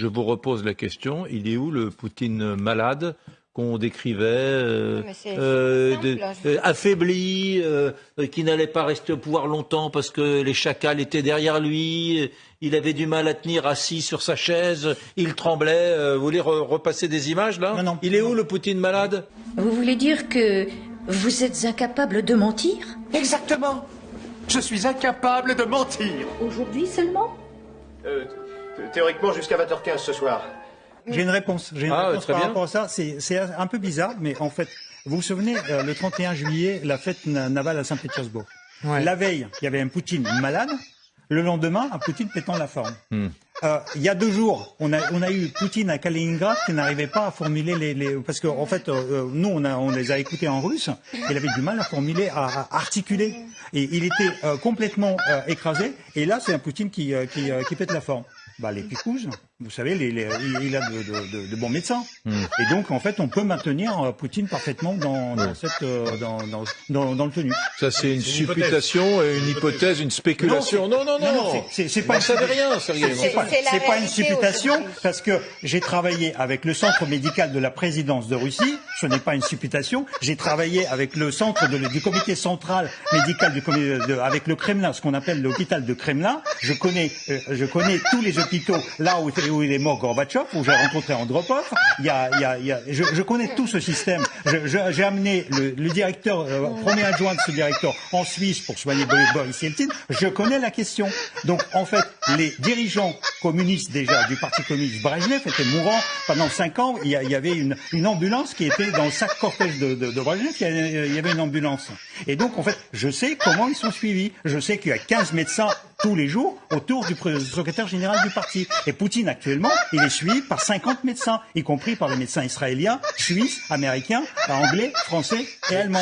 je vous repose la question, il est où le Poutine malade qu'on décrivait, affaibli, qui n'allait pas rester au pouvoir longtemps parce que les chacals étaient derrière lui, il avait du mal à tenir assis sur sa chaise, il tremblait. Vous voulez repasser des images là? Non. Il est où le Poutine malade? Vous voulez dire que vous êtes incapable de mentir? Exactement. Je suis incapable de mentir. Aujourd'hui seulement? Théoriquement jusqu'à 20h15 ce soir. J'ai une réponse. Par bien. rapport à ça. C'est un peu bizarre, mais en fait, vous vous souvenez, le 31 juillet, la fête navale à Saint-Pétersbourg. Ouais. La veille, il y avait un Poutine malade. Le lendemain, un Poutine pétant la forme. Il y a 2 jours, on a eu Poutine à Kaliningrad qui n'arrivait pas à formuler parce que en fait, nous on les a écoutés en russe. Il avait du mal à formuler, à articuler, et il était complètement écrasé. Et là, c'est un Poutine qui pète la forme. Bah, les picouses, vous savez, il a de bons médecins. Et donc, en fait, on peut maintenir Poutine parfaitement dans le tenue. Ça, c'est une supputation, une hypothèse, une spéculation. Non. C'est pas. Vous savez rien, Sergueï. C'est pas une supputation, parce que j'ai travaillé avec le centre médical de la présidence de Russie. Ce n'est pas une supputation. J'ai travaillé avec le centre du comité central médical avec le Kremlin, ce qu'on appelle l'hôpital de Kremlin. Je connais tous les hôpitaux là où il est mort Gorbatchev, où j'ai rencontré Andropov. Je connais tout ce système. J'ai amené le directeur, premier adjoint de ce directeur en Suisse pour soigner Boris Yeltsin. Je connais la question. Donc, en fait, les dirigeants communistes déjà du parti communiste Brejnev étaient mourants pendant 5 ans. Il y avait une ambulance qui était dans chaque cortège de Brejnev. Il y avait une ambulance. Et donc, en fait, je sais comment ils sont suivis. Je sais qu'il y a 15 médecins tous les jours autour du secrétaire général du parti. Et Poutine, actuellement, il est suivi par 50 médecins, y compris par les médecins israéliens, suisses, américains, anglais, français et allemands.